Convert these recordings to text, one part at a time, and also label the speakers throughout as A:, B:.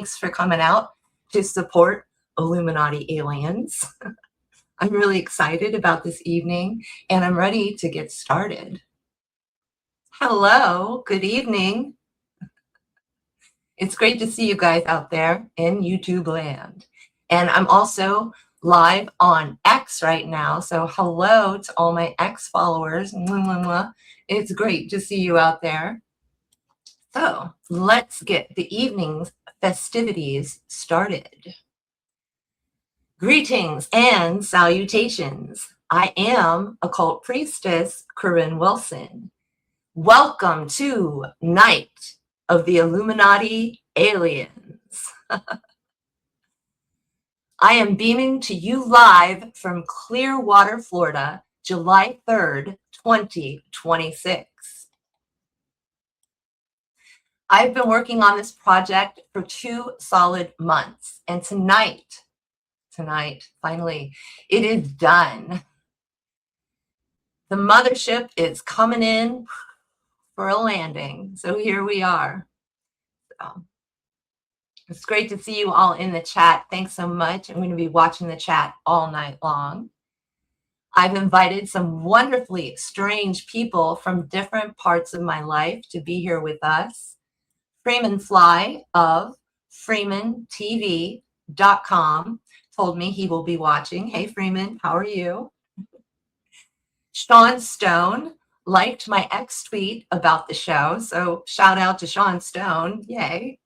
A: thanks for coming out to support Illuminaughty Aliens. I'm really excited about this evening, and I'm ready to get started. Hello, good evening. It's great to see you guys out there in YouTube land. And I'm also live on X right now, so hello to all my X followers. Mwah, mwah, mwah. It's great to see you out there. So let's get the evening's festivities started. Greetings and salutations. I am Occult Priestess Corinne Wilson. Welcome to Night of the Illuminaughty Aliens. I am beaming to you live from Clearwater, Florida, July 3rd, 2026. I've been working on this project for 2 solid months, and tonight, finally, it is done. The mothership is coming in for a landing, so here we are. So, it's great to see you all in the chat. Thanks so much. I'm going to be watching the chat all night long. I've invited some wonderfully strange people from different parts of my life to be here with us. Freeman Fly of freemantv.com told me he will be watching. Hey, Freeman, how are you? Sean Stone liked my X tweet about the show, so shout out to Sean Stone. Yay.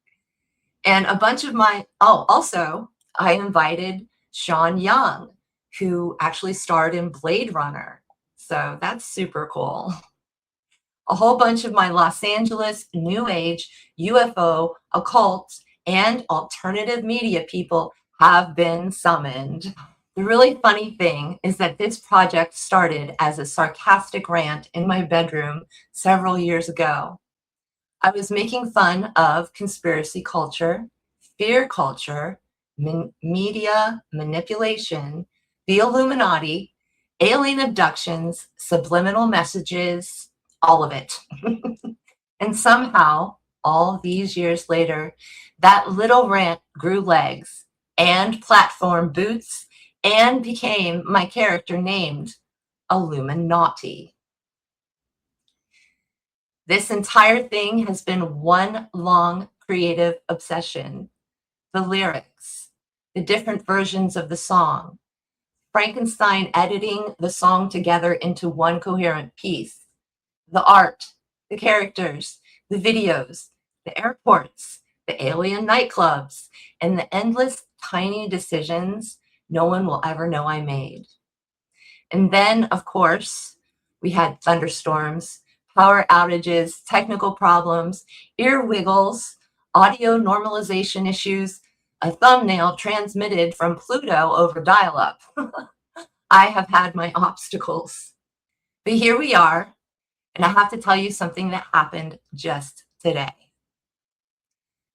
A: And a bunch of also, I invited Sean Young, who actually starred in Blade Runner. So that's super cool. A whole bunch of my Los Angeles New Age, UFO, occult, and alternative media people have been summoned. The really funny thing is that this project started as a sarcastic rant in my bedroom several years ago. I was making fun of conspiracy culture, fear culture, media manipulation, the Illuminati, alien abductions, subliminal messages, all of it. And somehow, all these years later, that little rant grew legs and platform boots and became my character named Illuminaughty. This entire thing has been one long creative obsession. The lyrics, the different versions of the song, Frankenstein editing the song together into one coherent piece, the art, the characters, the videos, the airports, the alien nightclubs, and the endless tiny decisions no one will ever know I made. And then, of course, we had thunderstorms, power outages, technical problems, ear wiggles, audio normalization issues, a thumbnail transmitted from Pluto over dial-up. I have had my obstacles. But here we are. And I have to tell you something that happened just today.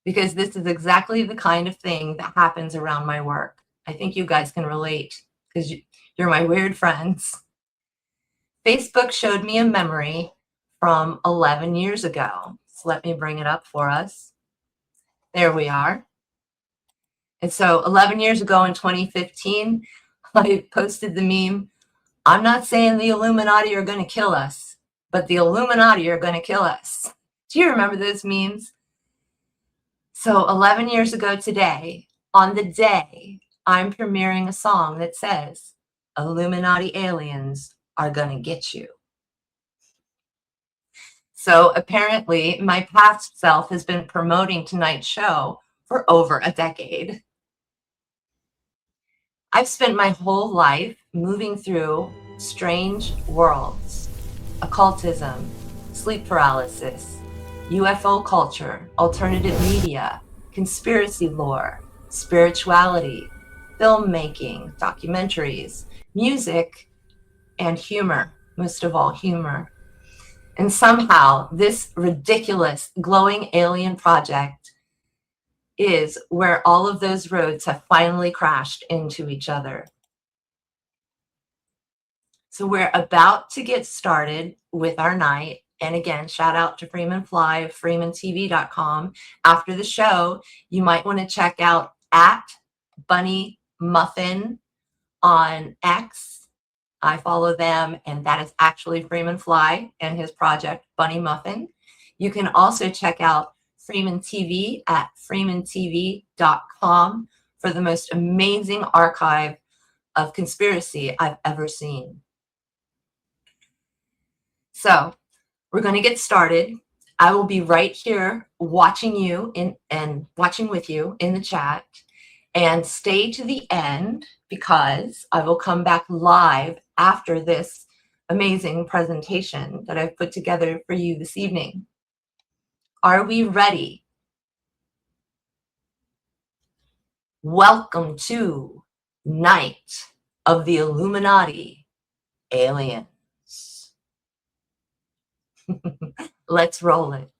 A: Because this is exactly the kind of thing that happens around my work. I think you guys can relate because you're my weird friends. Facebook showed me a memory from 11 years ago. So let me bring it up for us. There we are. And so 11 years ago in 2015, I posted the meme, I'm not saying the Illuminati are going to kill us, but the Illuminati are going to kill us. Do you remember those memes? So 11 years ago today, on the day, I'm premiering a song that says, Illuminaughty aliens are going to get you. So apparently my past self has been promoting tonight's show for over a decade. I've spent my whole life moving through strange worlds. Occultism, sleep paralysis, UFO culture, alternative media, conspiracy lore, spirituality, filmmaking, documentaries, music, and humor, most of all humor. And somehow this ridiculous glowing alien project is where all of those roads have finally crashed into each other. So we're about to get started with our night, And again, shout out to Freeman Fly, freemantv.com. After the show, you might want to check out at Bunny Muffin on X. I follow them, and that is actually Freeman Fly and his project, Bunny Muffin. You can also check out Freeman TV at freemantv.com for the most amazing archive of conspiracy I've ever seen. So we're going to get started. I will be right here watching you and watching with you in the chat, and stay to the end because I will come back live after this amazing presentation that I've put together for you this evening. Are we ready? Welcome to Night of the Illuminati Aliens. Let's roll it.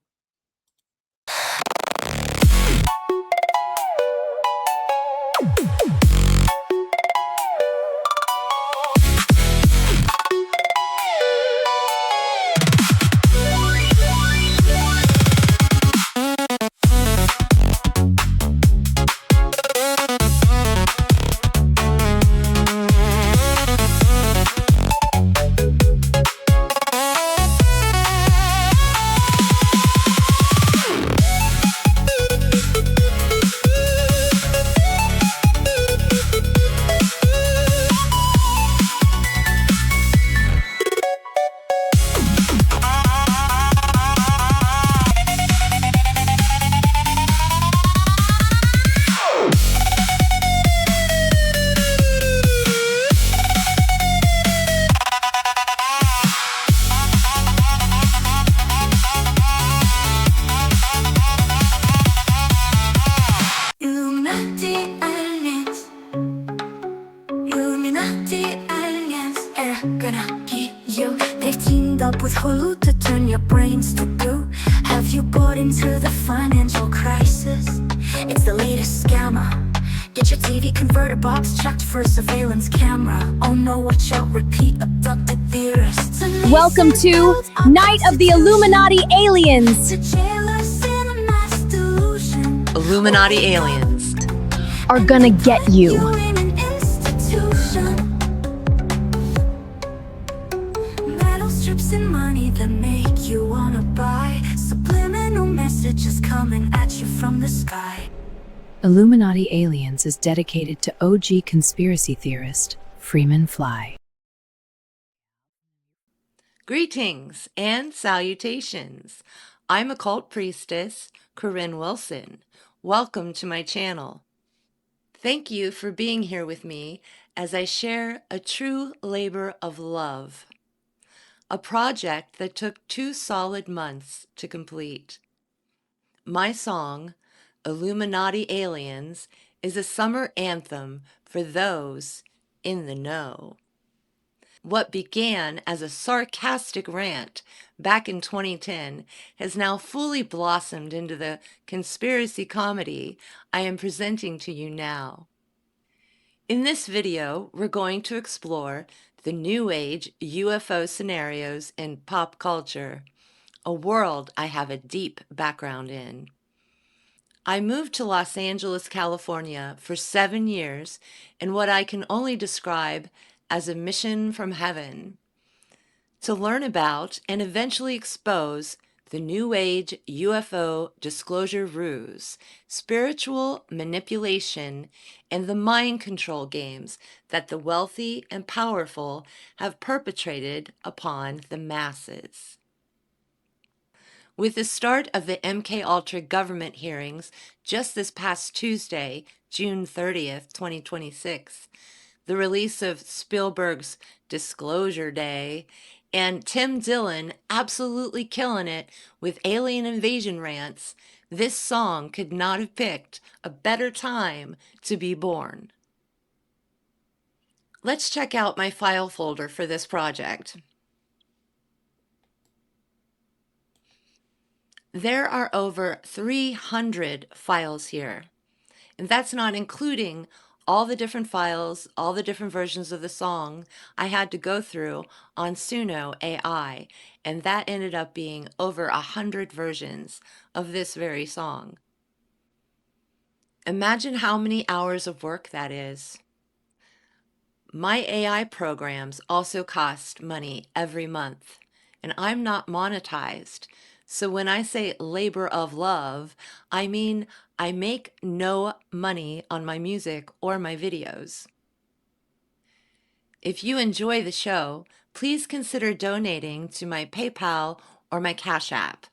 A: Illuminati aliens are gonna get you. They've teamed up with Hulu to turn your brains to goo. Have you bought into the financial crisis? It's the latest scammer. Get your TV converter box checked for a surveillance camera. Oh no, watch out, repeat, abducted theorists.
B: Welcome to Night of the Illuminati Aliens.
A: Illuminati aliens
B: Are gonna get you.
C: Metal strips and money that make you wanna buy. Subliminal messages coming at you from the sky.
D: Illuminati Aliens is dedicated to OG conspiracy theorist Freeman Fly.
A: Greetings and salutations. I'm Occult Priestess, Corinne Wilson. Welcome to my channel. Thank you for being here with me as I share a true labor of love, a project that took 2 solid months to complete. My song, Illuminati Aliens, is a summer anthem for those in the know. What began as a sarcastic rant back in 2010 has now fully blossomed into the conspiracy comedy I am presenting to you now. In this video, we're going to explore the New Age UFO scenarios in pop culture, a world I have a deep background in. I moved to Los Angeles, California for 7 years in what I can only describe as a mission from heaven, to learn about and eventually expose the New Age UFO disclosure ruse, spiritual manipulation, and the mind control games that the wealthy and powerful have perpetrated upon the masses. With the start of the MK Ultra government hearings just this past Tuesday, June 30th, 2026, the release of Spielberg's Disclosure Day, and Tim Dillon absolutely killing it with alien invasion rants, this song could not have picked a better time to be born. Let's check out my file folder for this project. There are over 300 files here, and that's not including all the different files, all the different versions of the song I had to go through on Suno AI, and that ended up being over 100 versions of this very song. Imagine how many hours of work that is. My AI programs also cost money every month, and I'm not monetized. So when I say labor of love, I mean I make no money on my music or my videos. If you enjoy the show, please consider donating to my PayPal or my Cash App,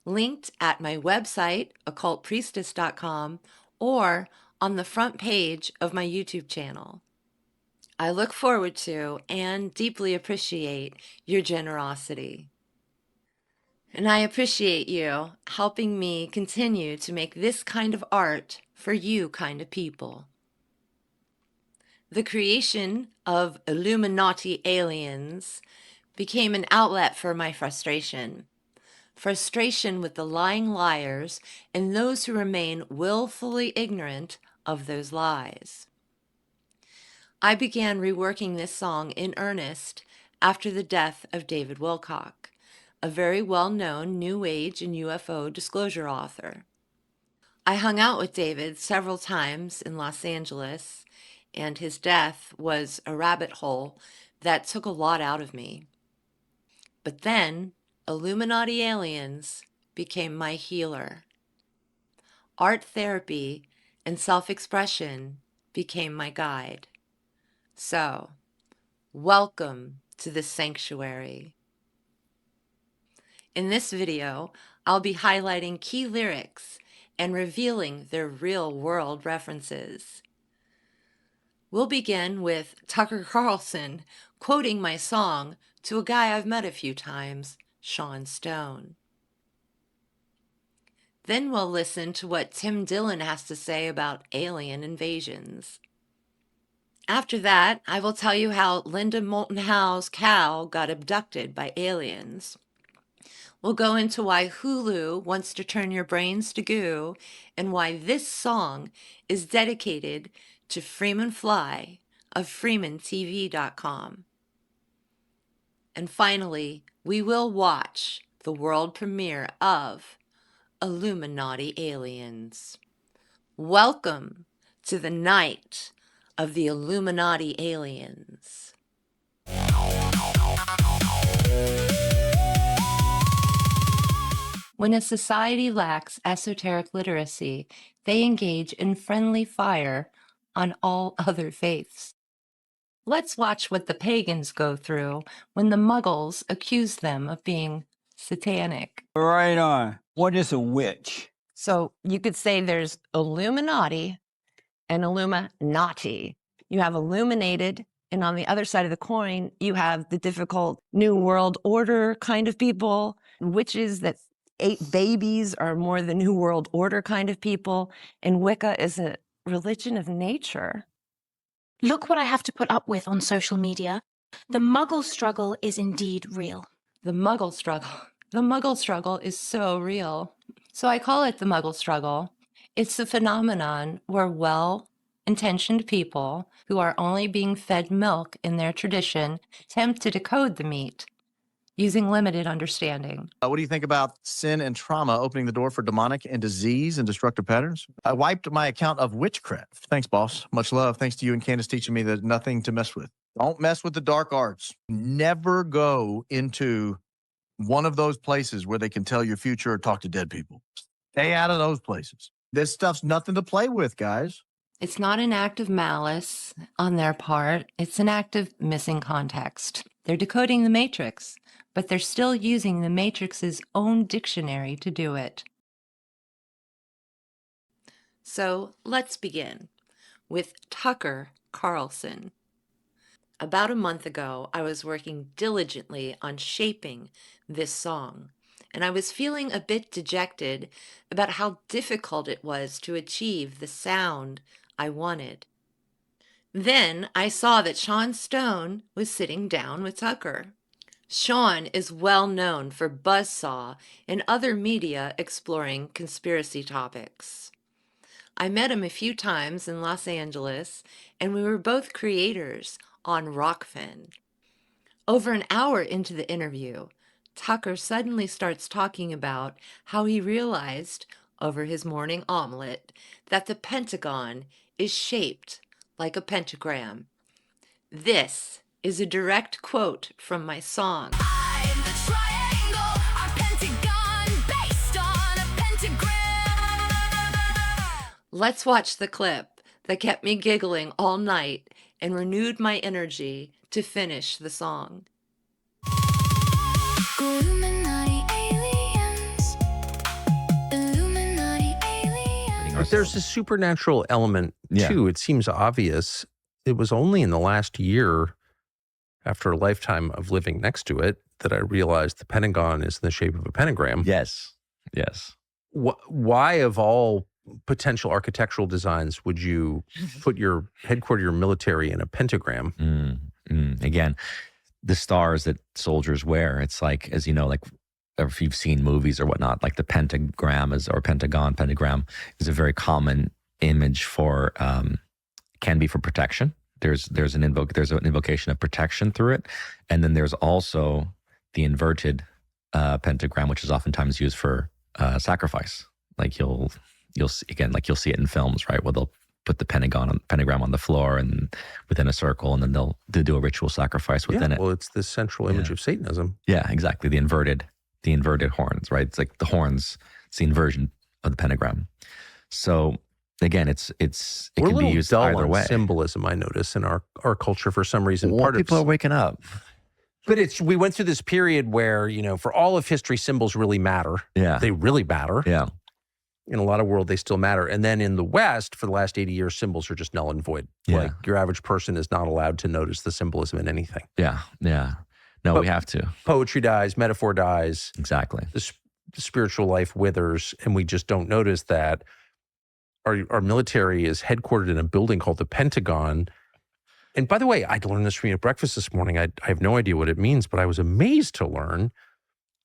A: linked at my website, occultpriestess.com, or on the front page of my YouTube channel. I look forward to and deeply appreciate your generosity. And I appreciate you helping me continue to make this kind of art for you kind of people. The creation of Illuminaughty Aliens became an outlet for my frustration. Frustration with the lying liars and those who remain willfully ignorant of those lies. I began reworking this song in earnest after the death of David Wilcock, a very well-known New Age and UFO disclosure author. I hung out with David several times in Los Angeles, and his death was a rabbit hole that took a lot out of me. But then, Illuminaughty Aliens became my healer. Art therapy and self-expression became my guide. So, welcome to the sanctuary. In this video, I'll be highlighting key lyrics and revealing their real-world references. We'll begin with Tucker Carlson quoting my song to a guy I've met a few times, Sean Stone. Then we'll listen to what Tim Dillon has to say about alien invasions. After that, I will tell you how Linda Moulton Howe's cow got abducted by aliens. We'll go into why Hulu wants to turn your brains to goo and why this song is dedicated to Freeman Fly of FreemanTV.com. And finally, we will watch the world premiere of Illuminaughty Aliens. Welcome to the night of the Illuminaughty Aliens. When a society lacks esoteric literacy, they engage in friendly fire on all other faiths. Let's watch what the pagans go through when the Muggles accuse them of being satanic.
E: Right on. What is a witch?
F: So you could say there's Illuminati and Illuminati. You have illuminated, and on the other side of the coin, you have the difficult New World Order kind of people, witches that ate babies are more the New World Order kind of people, and Wicca is a religion of nature.
B: Look what I have to put up with on social media. The Muggle struggle is indeed real.
A: The Muggle struggle. The Muggle struggle is so real. So I call it the Muggle struggle. It's the phenomenon where well-intentioned people who are only being fed milk in their tradition attempt to decode the meat using limited understanding.
G: What do you think about sin and trauma opening the door for demonic and disease and destructive patterns? I wiped my account of witchcraft. Thanks, boss. Much love. Thanks to you and Candace teaching me that nothing to mess with. Don't mess with the dark arts. Never go into one of those places where they can tell your future or talk to dead people. Stay out of those places. This stuff's nothing to play with, guys.
A: It's not an act of malice on their part. It's an act of missing context. They're decoding the Matrix, but they're still using the Matrix's own dictionary to do it. So let's begin with Tucker Carlson. About a month ago, I was working diligently on shaping this song, and I was feeling a bit dejected about how difficult it was to achieve the sound I wanted. Then I saw that Sean Stone was sitting down with Tucker. Sean is well known for Buzzsaw and other media exploring conspiracy topics. I met him a few times in Los Angeles, and we were both creators on Rockfin. Over an hour into the interview, Tucker suddenly starts talking about how he realized over his morning omelet that the Pentagon is shaped like a pentagram. This is a direct quote from my song.
C: I'm the triangle, our pentagon, based on a pentagram.
A: Let's watch the clip that kept me giggling all night and renewed my energy to finish the song.
C: Illuminati aliens. Illuminati aliens.
H: But there's a supernatural element too. It seems obvious. It was only in the last year, after a lifetime of living next to it, that I realized the Pentagon is in the shape of a pentagram.
I: Yes. Yes.
H: Why, of all potential architectural designs, would you put your headquarter, your military, in a pentagram?
I: Again, the stars that soldiers wear, it's like, as you know, like if you've seen movies or whatnot, like the pentagram pentagram is a very common image for, can be for protection. There's an invocation of protection through it. And then there's also the inverted pentagram, which is oftentimes used for sacrifice. Like you'll see it in films, right? Where they'll put the pentagram on the floor and within a circle, and then they'll do a ritual sacrifice within it.
H: Well, it's the central image of Satanism.
I: Yeah, exactly. The inverted horns, right? It's like the horns. It's the inversion of the pentagram. So again, it
H: We're
I: can be used
H: dull
I: either
H: on
I: way.
H: symbolism, I notice, in our culture for some reason.
I: Well, people are waking up.
H: But we went through this period where, for all of history, symbols really matter.
I: Yeah.
H: They really matter.
I: Yeah.
H: In a lot of world, they still matter. And then in the West, for the last 80 years, symbols are just null and void.
I: Yeah.
H: Like your average person is not allowed to notice the symbolism in anything.
I: Yeah. Yeah. No,
H: But
I: we have to.
H: Poetry dies, metaphor dies.
I: Exactly.
H: The spiritual life withers, and we just don't notice that our military is headquartered in a building called the Pentagon. And by the way, I learned this from you at breakfast this morning. I have no idea what it means, but I was amazed to learn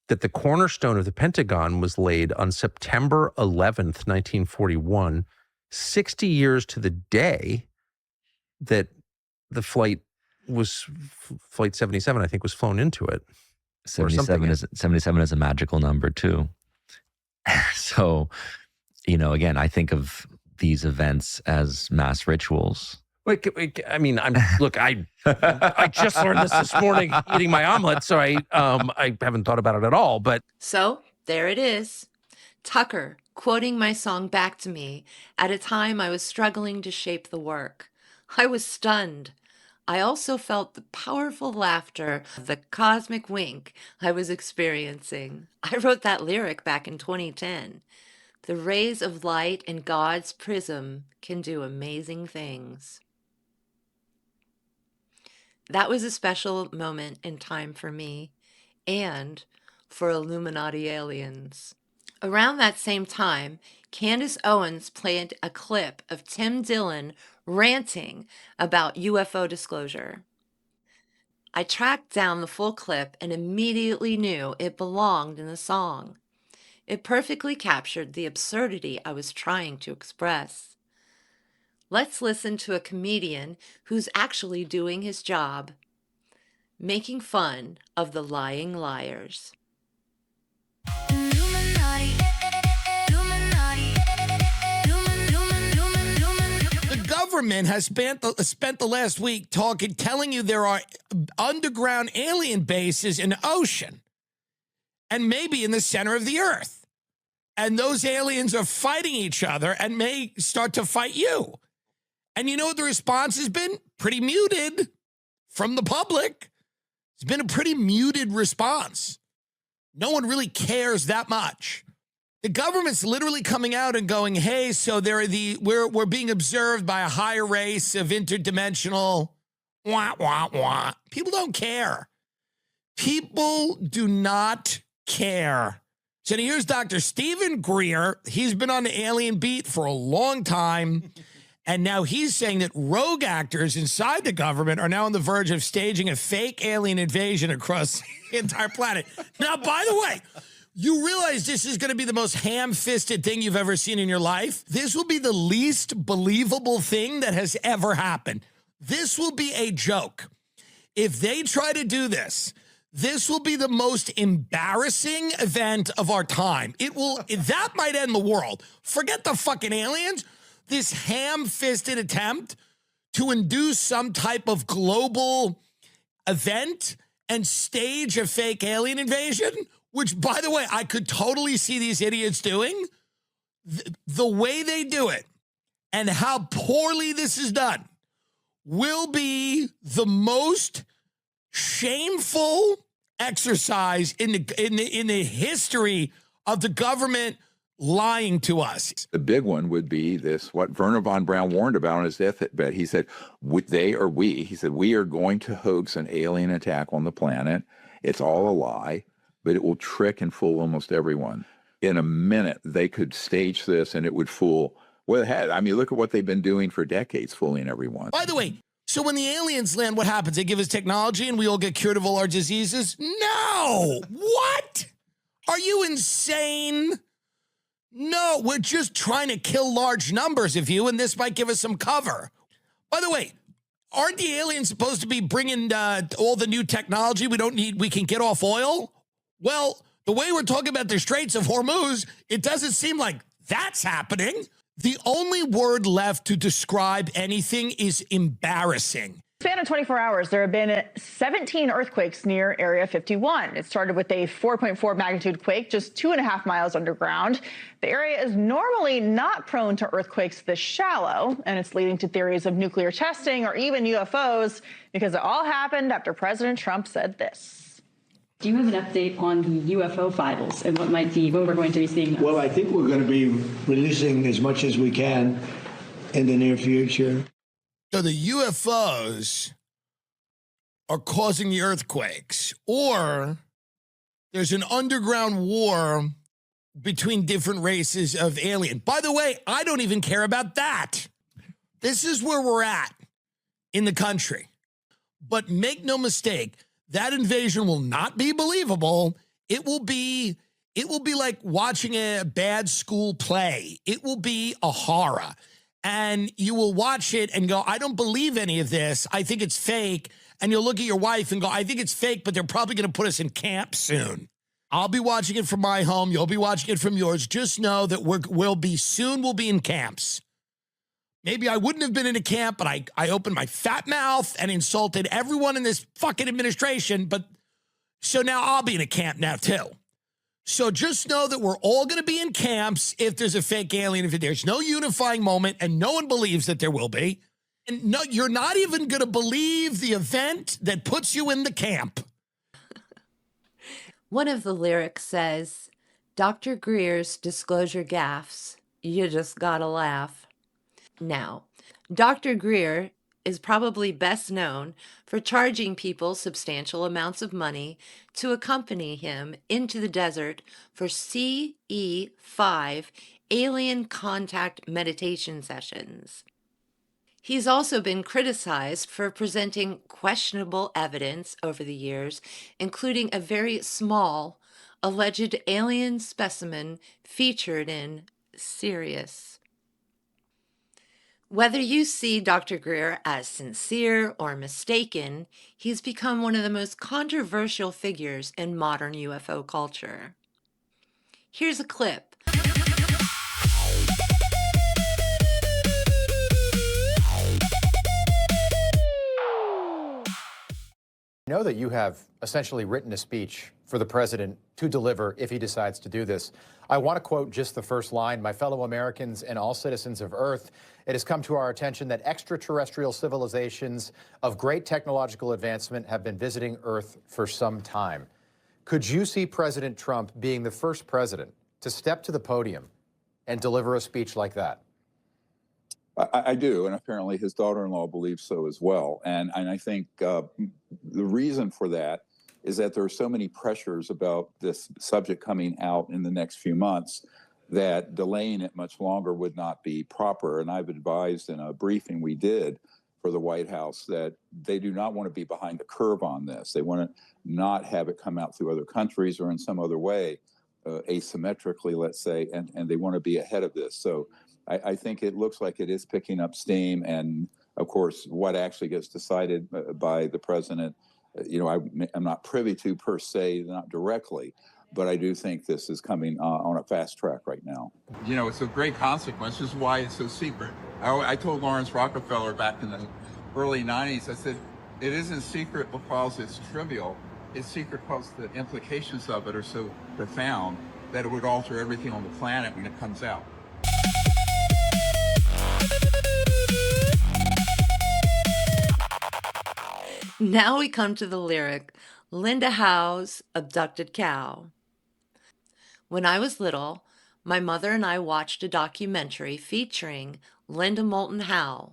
H: that the cornerstone of the Pentagon was laid on September 11th, 1941, 60 years to the day that the flight 77, I think, was flown into it.
I: 77 is a magical number too. So, again, I think of these events as mass rituals.
H: Wait, I mean, I just learned this morning eating my omelet, so I haven't thought about it at all. But
A: So there it is. Tucker quoting my song back to me at a time I was struggling to shape the work. I was stunned. I also felt the powerful laughter of the cosmic wink I was experiencing. I wrote that lyric back in 2010. The rays of light in God's prism can do amazing things. That was a special moment in time for me and for Illuminaughty Aliens. Around that same time, Candace Owens played a clip of Tim Dillon ranting about UFO disclosure. I tracked down the full clip and immediately knew it belonged in the song. It perfectly captured the absurdity I was trying to express. Let's listen to a comedian who's actually doing his job, making fun of the lying liars.
C: Illuminati.
J: The government has spent the last week telling you there are underground alien bases in the ocean and maybe in the center of the earth. And those aliens are fighting each other and may start to fight you. And you know what the response has been? Pretty muted from the public. It's been a pretty muted response. No one really cares that much. The government's literally coming out and going, hey, so we're being observed by a higher race of interdimensional wah, wah, wah. People don't care. People do not care. So here's Dr. Stephen Greer. He's been on the alien beat for a long time. And now he's saying that rogue actors inside the government are now on the verge of staging a fake alien invasion across the entire planet. Now, by the way, You realize this is going to be the most ham-fisted thing you've ever seen in your life? This will be the least believable thing that has ever happened. This will be a joke. If they try to do this, this will be the most embarrassing event of our time. That might end the world. Forget the fucking aliens. This ham-fisted attempt to induce some type of global event and stage a fake alien invasion, which, by the way, I could totally see these idiots doing. The way they do it and how poorly this is done will be the most shameful exercise in the history of the government lying to us.
K: The big one would be this, what Werner von Braun warned about on his deathbed. He said, he said, we are going to hoax an alien attack on the planet. It's all a lie, but it will trick and fool almost everyone. In a minute, they could stage this and it would fool. Well, I mean, look at what they've been doing for decades, fooling everyone.
J: By the way, so when the aliens land, what happens? They give us technology and we all get cured of all our diseases? No! What? Are you insane? No, we're just trying to kill large numbers of you, and this might give us some cover. By the way, aren't the aliens supposed to be bringing all the new technology we can get off oil? Well, the way we're talking about the Straits of Hormuz, it doesn't seem like that's happening. The only word left to describe anything is embarrassing.
L: Span of 24 hours, there have been 17 earthquakes near Area 51. It started with a 4.4 magnitude quake just 2.5 miles underground. The area is normally not prone to earthquakes this shallow, and it's leading to theories of nuclear testing or even UFOs, because it all happened after President Trump said this.
M: Do you have an update on the UFO files and when we're going to be seeing them?
N: Well, I think we're going to be releasing as much as we can in the near future.
J: So the UFOs are causing the earthquakes, or there's an underground war between different races of alien. By the way, I don't even care about that. This is where we're at in the country. But make no mistake, that invasion will not be believable. It will be like watching a bad school play. It will be a horror. And you will watch it and go, I don't believe any of this. I think it's fake. And you'll look at your wife and go, I think it's fake, but they're probably going to put us in camp soon. I'll be watching it from my home. You'll be watching it from yours. Just know that we'll be in camps. Maybe I wouldn't have been in a camp, but I opened my fat mouth and insulted everyone in this fucking administration. But so now I'll be in a camp now too. So just know that we're all going to be in camps if there's a fake alien. If there's no unifying moment, and no one believes that there will be. And no, you're not even going to believe the event that puts you in the camp.
A: One of the lyrics says, Dr. Greer's disclosure gaffes, you just gotta laugh. Now, Dr. Greer is probably best known for charging people substantial amounts of money to accompany him into the desert for CE5 alien contact meditation sessions. He's also been criticized for presenting questionable evidence over the years, including a very small alleged alien specimen featured in Sirius. Whether you see Dr. Greer as sincere or mistaken, he's become one of the most controversial figures in modern UFO culture. Here's a clip.
O: I know that you have essentially written a speech for the president to deliver if he decides to do this. I want to quote just the first line. My fellow Americans and all citizens of Earth, it has come to our attention that extraterrestrial civilizations of great technological advancement have been visiting Earth for some time. Could you see President Trump being the first president to step to the podium and deliver a speech like that?
K: I do, and apparently his daughter-in-law believes so as well. And I think the reason for that is that there are so many pressures about this subject coming out in the next few months that delaying it much longer would not be proper. And I've advised in a briefing we did for the White House that they do not want to be behind the curve on this. They want to not have it come out through other countries or in some other way. asymmetrically, let's say, and they want to be ahead of this. So I think it looks like it is picking up steam. And of course, what actually gets decided by the president, I'm not privy to per se, not directly, but I do think this is coming on a fast track right now.
P: It's of great consequence. This is why it's so secret. I told Lawrence Rockefeller back in the early 90s, I said, it isn't secret because it's trivial. It's secret because the implications of it are so profound that it would alter everything on the planet when it comes out.
A: Now we come to the lyric, Linda Howe's Abducted Cow. When I was little, my mother and I watched a documentary featuring Linda Moulton Howe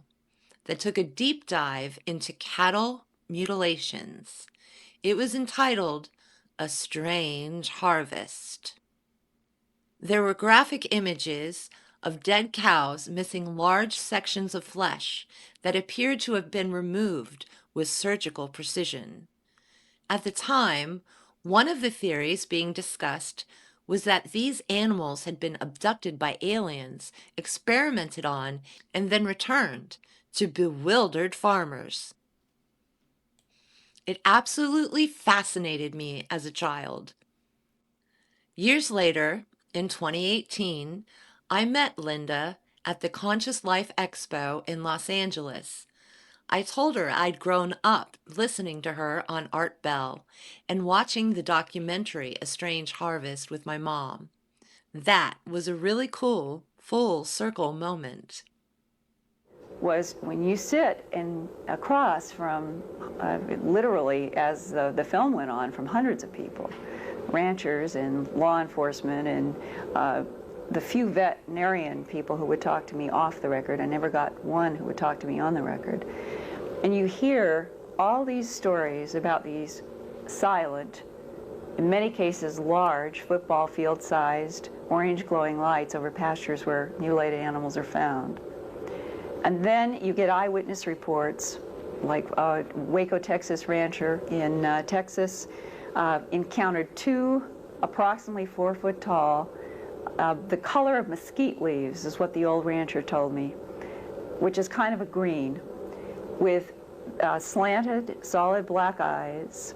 A: that took a deep dive into cattle mutilations. It was entitled A Strange Harvest. There were graphic images of dead cows missing large sections of flesh that appeared to have been removed with surgical precision. At the time, one of the theories being discussed was that these animals had been abducted by aliens, experimented on, and then returned to bewildered farmers. It absolutely fascinated me as a child. Years later, in 2018, I met Linda at the Conscious Life Expo in Los Angeles. I told her I'd grown up listening to her on Art Bell and watching the documentary A Strange Harvest with my mom. That was a really cool, full circle moment.
Q: Was when you sit across from, literally as the film went on, from hundreds of people, ranchers and law enforcement and the few veterinarian people who would talk to me off the record. I never got one who would talk to me on the record. And you hear all these stories about these silent, in many cases large, football field-sized, orange glowing lights over pastures where mutilated animals are found. And then you get eyewitness reports, like a Waco, Texas rancher in Texas encountered two approximately 4 foot tall, the color of mesquite leaves is what the old rancher told me, which is kind of a green, with slanted, solid black eyes,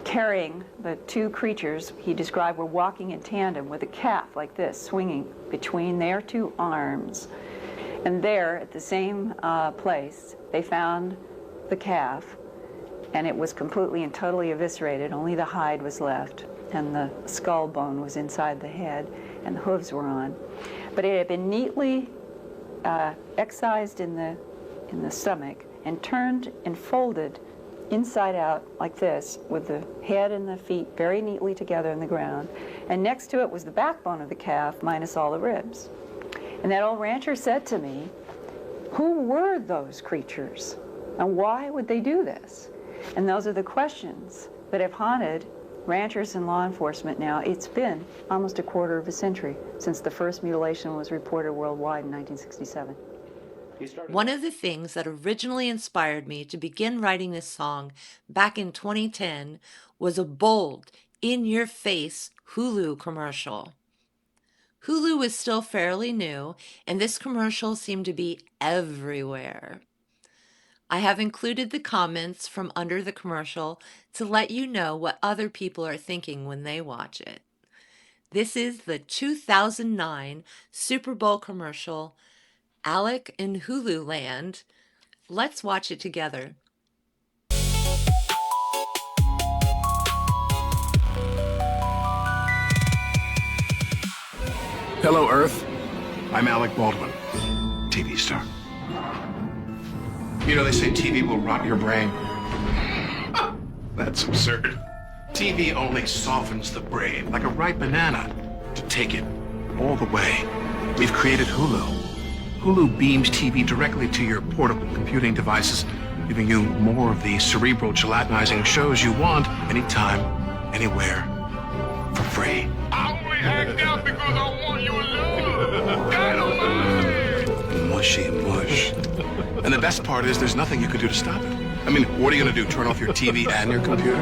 Q: carrying the two creatures he described were walking in tandem with a calf like this, swinging between their two arms. And there, at the same place, they found the calf, and it was completely and totally eviscerated. Only the hide was left, and the skull bone was inside the head, and the hooves were on. But it had been neatly excised in the stomach and turned and folded inside out like this, with the head and the feet very neatly together in the ground. And next to it was the backbone of the calf minus all the ribs. And that old rancher said to me, who were those creatures? And why would they do this? And those are the questions that have haunted ranchers and law enforcement now. It's been almost a quarter of a century since the first mutilation was reported worldwide in 1967.
A: One of the things that originally inspired me to begin writing this song back in 2010 was a bold, in-your-face Hulu commercial. Hulu was still fairly new, and this commercial seemed to be everywhere. I have included the comments from under the commercial to let you know what other people are thinking when they watch it. This is the 2009 Super Bowl commercial, Alec in Hulu Land. Let's watch it together.
R: Hello, Earth. I'm Alec Baldwin, TV star. You know, they say TV will rot your brain. That's absurd. TV only softens the brain, like a ripe banana, to take it all the way. We've created Hulu. Hulu beams TV directly to your portable computing devices, giving you more of the cerebral gelatinizing shows you want, anytime, anywhere, for free.
S: I only act out because I want your love. Dynamite!
R: Mushy mush. And the best part is there's nothing you can do to stop it. I mean, what are you going to do, turn off your TV and your computer?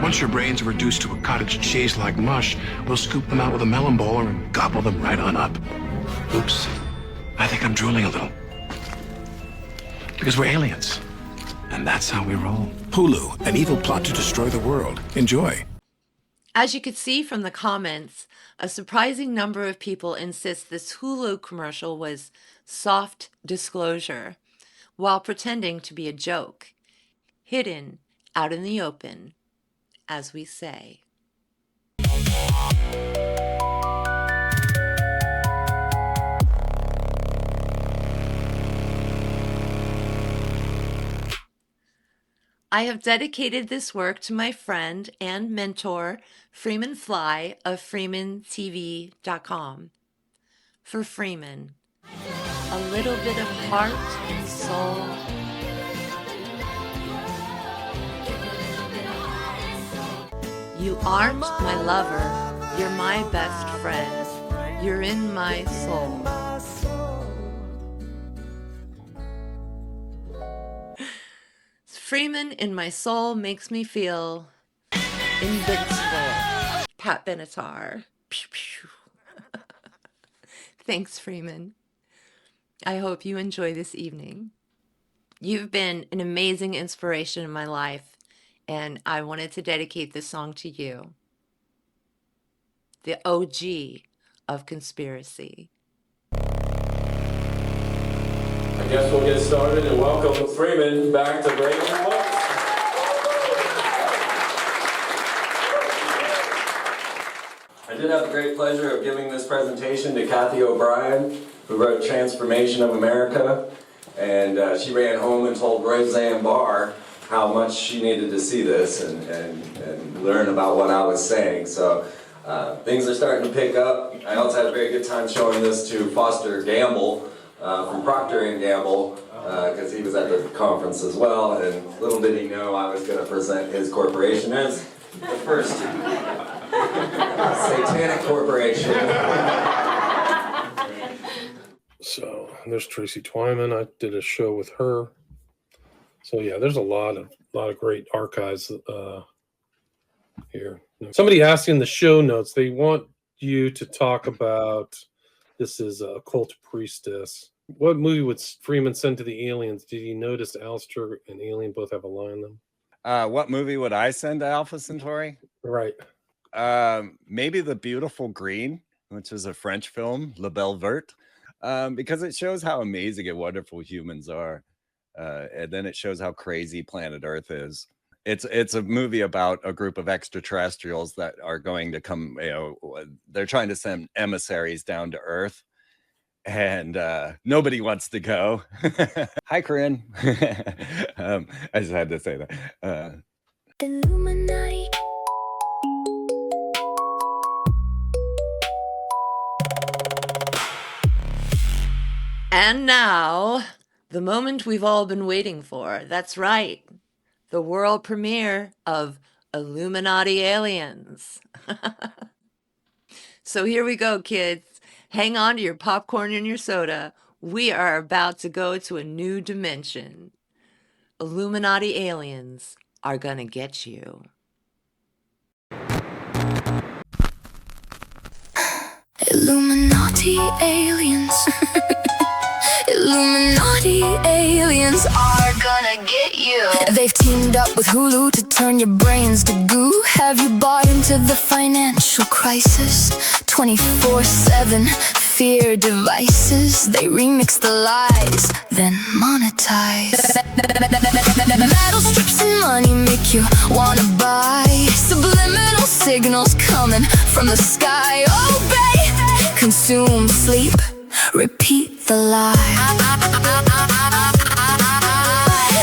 R: Once your brains are reduced to a cottage cheese like mush, we'll scoop them out with a melon bowler and gobble them right on up. Oops. I think I'm drooling a little. Because we're aliens. And that's how we roll. Hulu, an evil plot to destroy the world. Enjoy.
A: As you could see from the comments, a surprising number of people insist this Hulu commercial was soft disclosure, while pretending to be a joke, hidden out in the open, as we say. I have dedicated this work to my friend and mentor, Freeman Fly of FreemanTV.com. For Freeman, a little bit of heart and soul. You aren't my lover, you're my best friend. You're in my soul. Freeman in my soul makes me feel invincible. Pat Benatar. Pew, pew. Thanks, Freeman. I hope you enjoy this evening. You've been an amazing inspiration in my life, and I wanted to dedicate this song to you. The OG of conspiracy.
T: I guess we'll get started and welcome Freeman back to Breaking Books. I did have the great pleasure of giving this presentation to Kathy O'Brien, who wrote Transformation of America, and she ran home and told Roseanne Barr how much she needed to see this and learn about what I was saying. So things are starting to pick up. I also had a very good time showing this to Foster Gamble, from Procter & Gamble, because he was at the conference as well, and little did he know I was going to present his corporation as the first satanic corporation.
U: So there's Tracy Twyman. I did a show with her. So yeah, there's a lot of great archives here. Somebody asked in the show notes, they want you to talk about. This is Occult Priestess. What movie would Freeman send to the aliens? Did you notice Alistair and Alien both have a line in them?
V: What movie would I send to Alpha Centauri?
U: Right.
V: Maybe The Beautiful Green, which is a French film, La Belle Verte, because it shows how amazing and wonderful humans are. And then it shows how crazy planet Earth is. It's a movie about a group of extraterrestrials that are going to come, they're trying to send emissaries down to Earth, and nobody wants to go. Hi, Corinne. I just had to say that.
C: Illuminati.
A: And now, the moment we've all been waiting for. That's right. The world premiere of Illuminaughty Aliens. So here we go, kids. Hang on to your popcorn and your soda. We are about to go to a new dimension. Illuminaughty Aliens are gonna get you.
C: Illuminati aliens. Illuminati aliens are gonna get you. They've teamed up with Hulu to turn your brains to goo. Have you bought into the financial crisis? 24/7 fear devices. They remix the lies, then monetize. Metal strips and money make you wanna buy. Subliminal signals coming from the sky. Obey, consume, sleep, repeat the lie.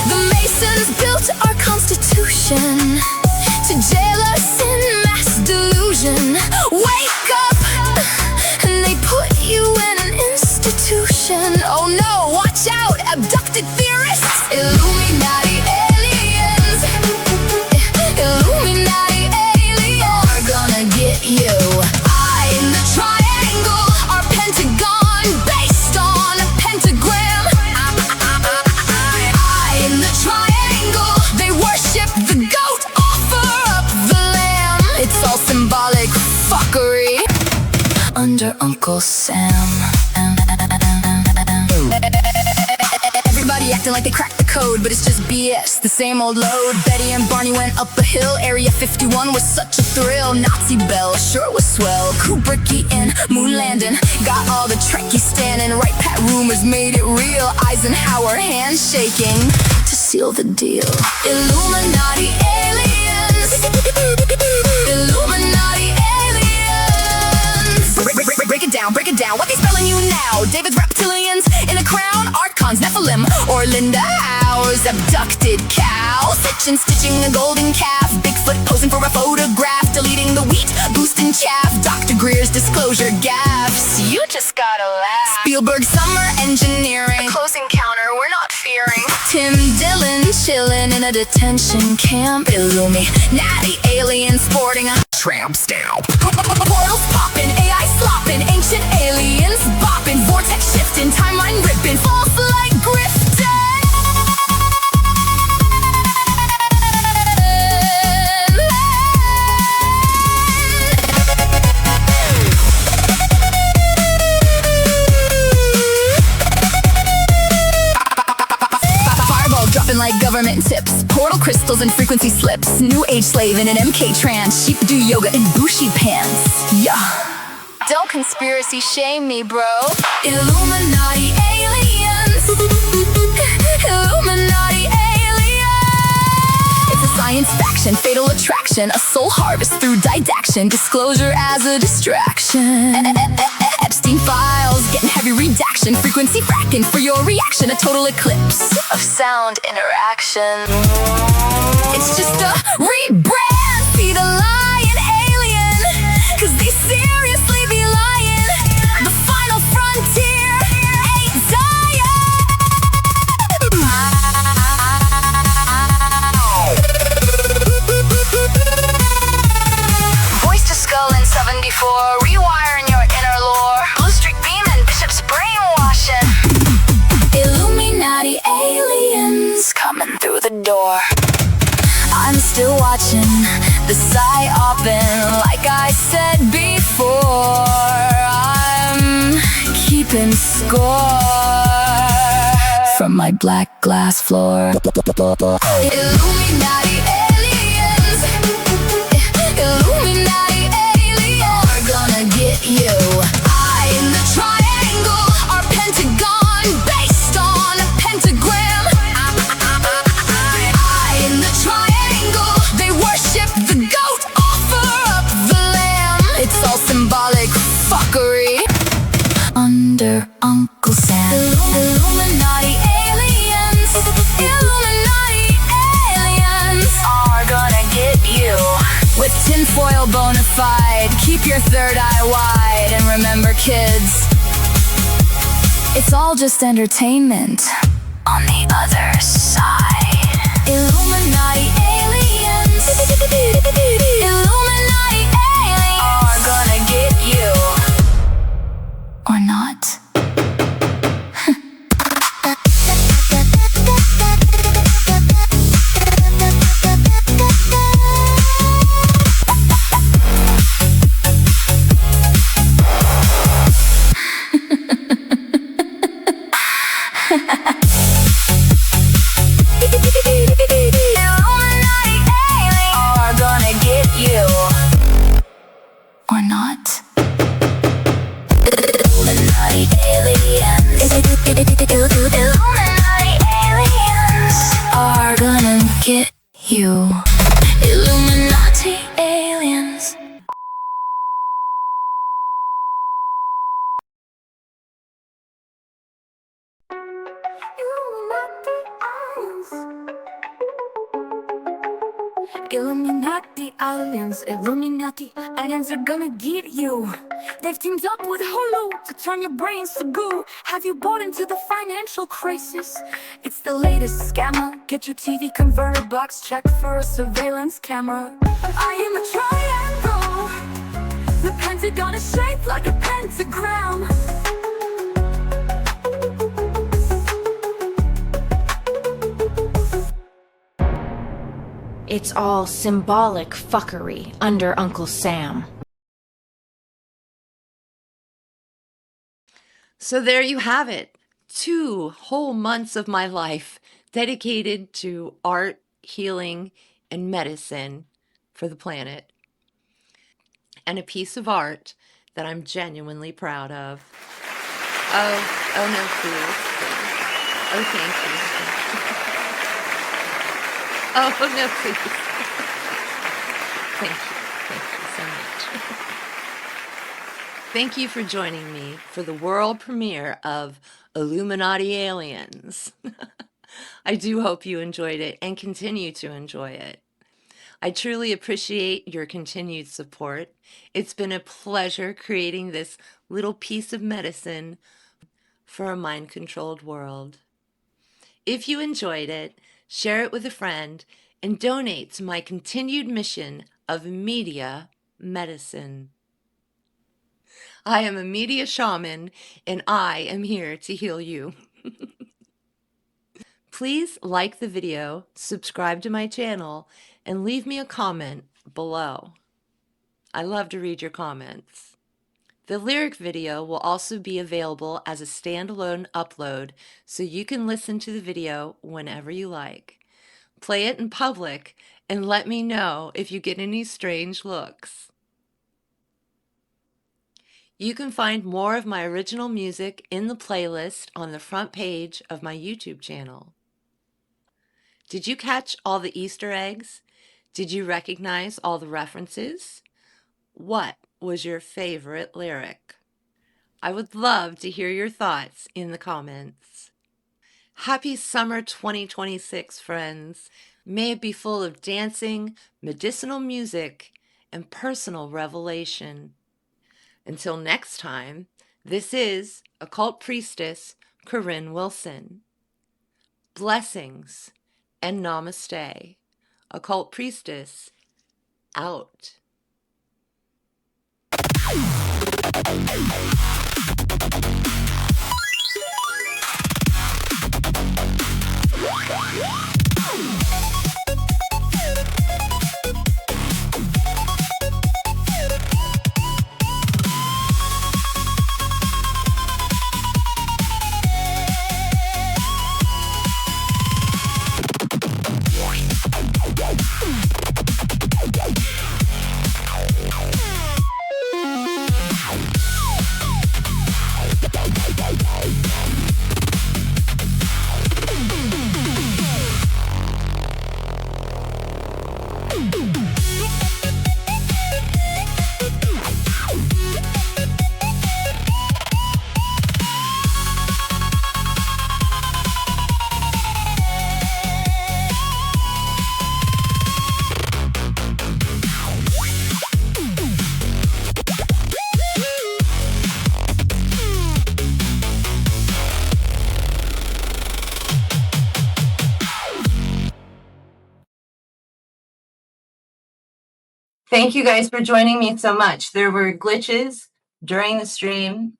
C: The Masons built our Constitution to jail us in mass delusion. Wake up, and they put you in an institution. Oh no, watch out, abducted theorists. Illuminati aliens. Illuminati aliens are gonna get you. Eye in the triangle, our pentagon based on a pentagram. Eye in the triangle, they worship the Uncle Sam. Everybody acting like they cracked the code, but it's just BS, the same old load. Betty and Barney went up a hill. Area 51 was such a thrill. Nazi Bell sure was swell. Kubrick eating, moon landing, got all the Trekkies standing. Right pat rumors made it real. Eisenhower handshaking to seal the deal. Illuminati aliens. Illuminati aliens. Break it down, break it down. What they spelling you now? David's reptilians in a crown, Archons, Nephilim, or Linda Howe's abducted cow. Stitching a golden calf, Bigfoot posing for a photograph, deleting the wheat, boosting chaff, Dr. Greer's disclosure gaffes. You just gotta laugh. Spielberg summer engineering, a close encounter we're not fearing. Tim Dillon chilling in a detention camp. Illuminati aliens sporting a tramp stamp. Portals popping, AI slopping, ancient aliens bopping, vortex shifting, timeline ripping, false light grifting. Fireball dropping like government tips, portal crystals and frequency slips, new age slave in an MK trance, sheep do yoga in bushy pants. Yeah. Don't conspiracy shame me, bro. Illuminati aliens. Illuminati aliens. It's a science faction, fatal attraction, a soul harvest through didaction, disclosure as a distraction. Epstein files, getting heavy redaction, frequency fracking for your reaction, a total eclipse of sound interaction. It's just a rebrand, see the lion alien, 'cause they seriously be lying. The final frontier ain't dying. Voice to skull in 74, rewiring your inner lore. Blue streak beam and Bishop's brainwashing. Illuminati aliens coming through the door. I'm still watching the psy-opping, like I said before. I'm keeping score from my black glass floor. Illuminati aliens. Illuminati aliens are gonna get you. Eye in the triangle, our pentagon based on a pentagram. Eye in the triangle, they worship the goat, offer up the lamb. It's all symbolic fuckery under Uncle Sam. Illuminati aliens. Illuminati aliens are gonna get you. With tinfoil bona fide, keep your third eye wide. And remember, kids, it's all just entertainment on the other side. Illuminati aliens. Illuminati aliens are gonna get you. Or not. Illuminati aliens are gonna get you. Or not. Illuminati aliens. Illuminati aliens are gonna get you. Illuminati aliens.
D: Illuminati aliens, Illuminati aliens are gonna get you. They've teamed up with Hulu to turn your brains to goo. Have you bought into the financial crisis? It's the latest scammer. Get your TV converter box checked for a surveillance camera. I am a triangle. The Pentagon is shaped like a pentagram.
B: It's all symbolic fuckery under Uncle Sam.
A: So there you have it. 2 whole months of my life dedicated to art, healing, and medicine for the planet. And a piece of art that I'm genuinely proud of. Oh no, please. Oh, thank you. Oh no, please. Thank you so much. Thank you for joining me for the world premiere of Illuminaughty Aliens. I do hope you enjoyed it and continue to enjoy it. I truly appreciate your continued support. It's been a pleasure creating this little piece of medicine for a mind-controlled world. If you enjoyed it, share it with a friend and donate to my continued mission of media medicine. I am a media shaman, and I am here to heal you. Please like the video, subscribe to my channel, and leave me a comment below. I love to read your comments. The lyric video will also be available as a standalone upload, so you can listen to the video whenever you like. Play it in public and let me know if you get any strange looks. You can find more of my original music in the playlist on the front page of my YouTube channel. Did you catch all the Easter eggs? Did you recognize all the references? What was your favorite lyric? I would love to hear your thoughts in the comments. Happy summer 2026, friends. May it be full of dancing, medicinal music, and personal revelation. Until next time, this is Occult Priestess Corinne Wilson. Blessings and namaste. Occult Priestess, out. Thank you guys for joining me so much. There were glitches during the stream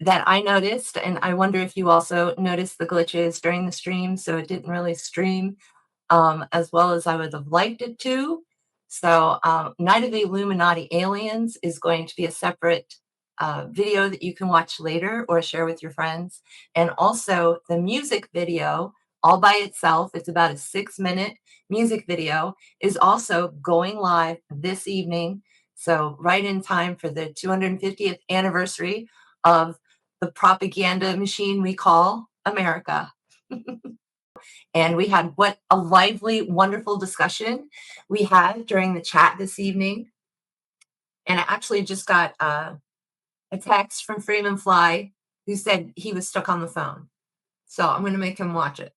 A: that I noticed, and I wonder if you also noticed the glitches during the stream, so it didn't really stream as well as I would have liked it to. So Night of the Illuminaughty Aliens is going to be a separate video that you can watch later or share with your friends. And also the music video all by itself, it's about a 6-minute music video, is also going live this evening. So right in time for the 250th anniversary of the propaganda machine we call America. And we had what a lively, wonderful discussion we had during the chat this evening. And I actually just got a text from Freeman Fly who said he was stuck on the phone. So I'm going to make him watch it.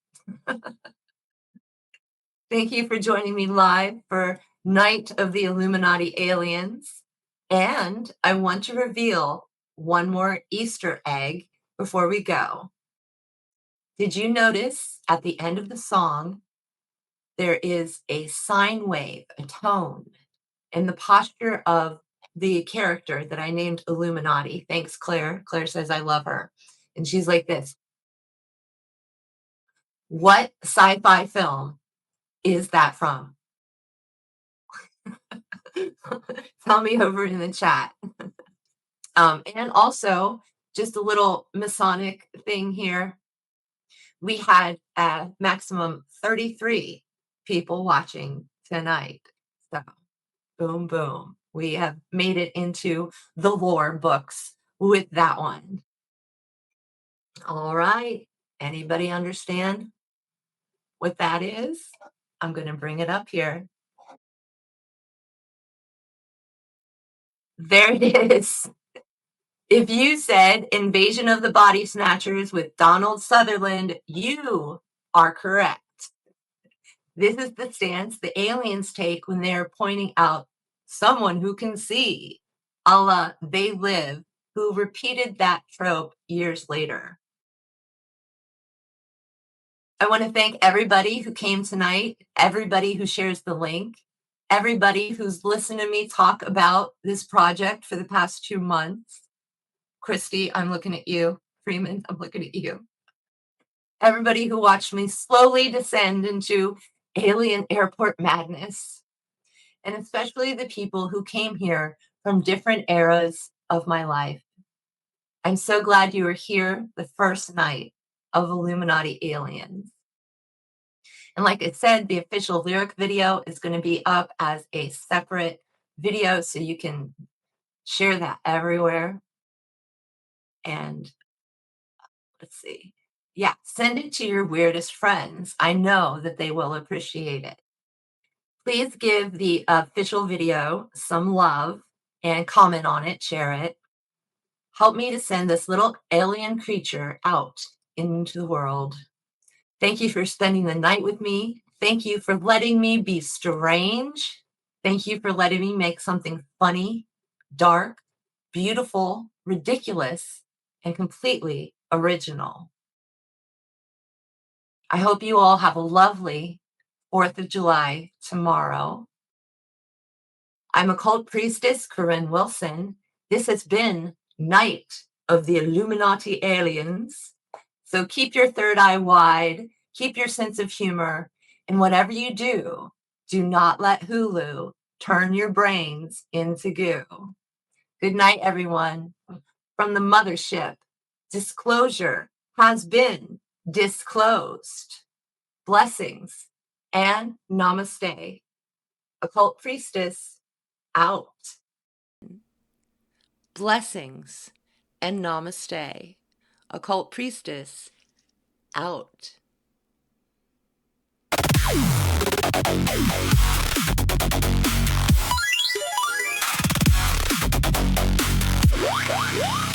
A: Thank you for joining me live for Night of the Illuminati Aliens. And I want to reveal one more Easter egg before we go. Did you notice at the end of the song, there is a sine wave, a tone, in the posture of the character that I named Illuminati. Thanks, Claire. Claire says I love her. And she's like this. What sci-fi film is that from? Tell me over in the chat. And also, just a little Masonic thing here. We had a maximum 33 people watching tonight. So boom, boom. We have made it into the lore books with that one. All right. Anybody understand what that is? I'm going to bring it up here. There it is. If you said Invasion of the Body Snatchers with Donald Sutherland, you are correct. This is the stance the aliens take when they're pointing out someone who can see, a la They Live, who repeated that trope years later. I want to thank everybody who came tonight, everybody who shares the link, everybody who's listened to me talk about this project for the past 2 months. Christy, I'm looking at you. Freeman, I'm looking at you. Everybody who watched me slowly descend into alien airport madness, and especially the people who came here from different eras of my life. I'm so glad you were here the first night of Illuminaughty Aliens. And like I said, the official lyric video is going to be up as a separate video, so you can share that everywhere. And let's see. Yeah, send it to your weirdest friends. I know that they will appreciate it. Please give the official video some love and comment on it, share it. Help me to send this little alien creature out into the world. Thank you for spending the night with me. Thank you for letting me be strange. Thank you for letting me make something funny, dark, beautiful, ridiculous, and completely original. I hope you all have a lovely 4th of July tomorrow. I'm Occult Priestess Corinne Wilson. This has been Night of the Illuminaughty Aliens. So keep your third eye wide, keep your sense of humor, and whatever you do, do not let Hulu turn your brains into goo. Good night, everyone. From the mothership, disclosure has been disclosed. Blessings and namaste. Occult Priestess out. Blessings and namaste. Occult Priestess out.
C: Yeah.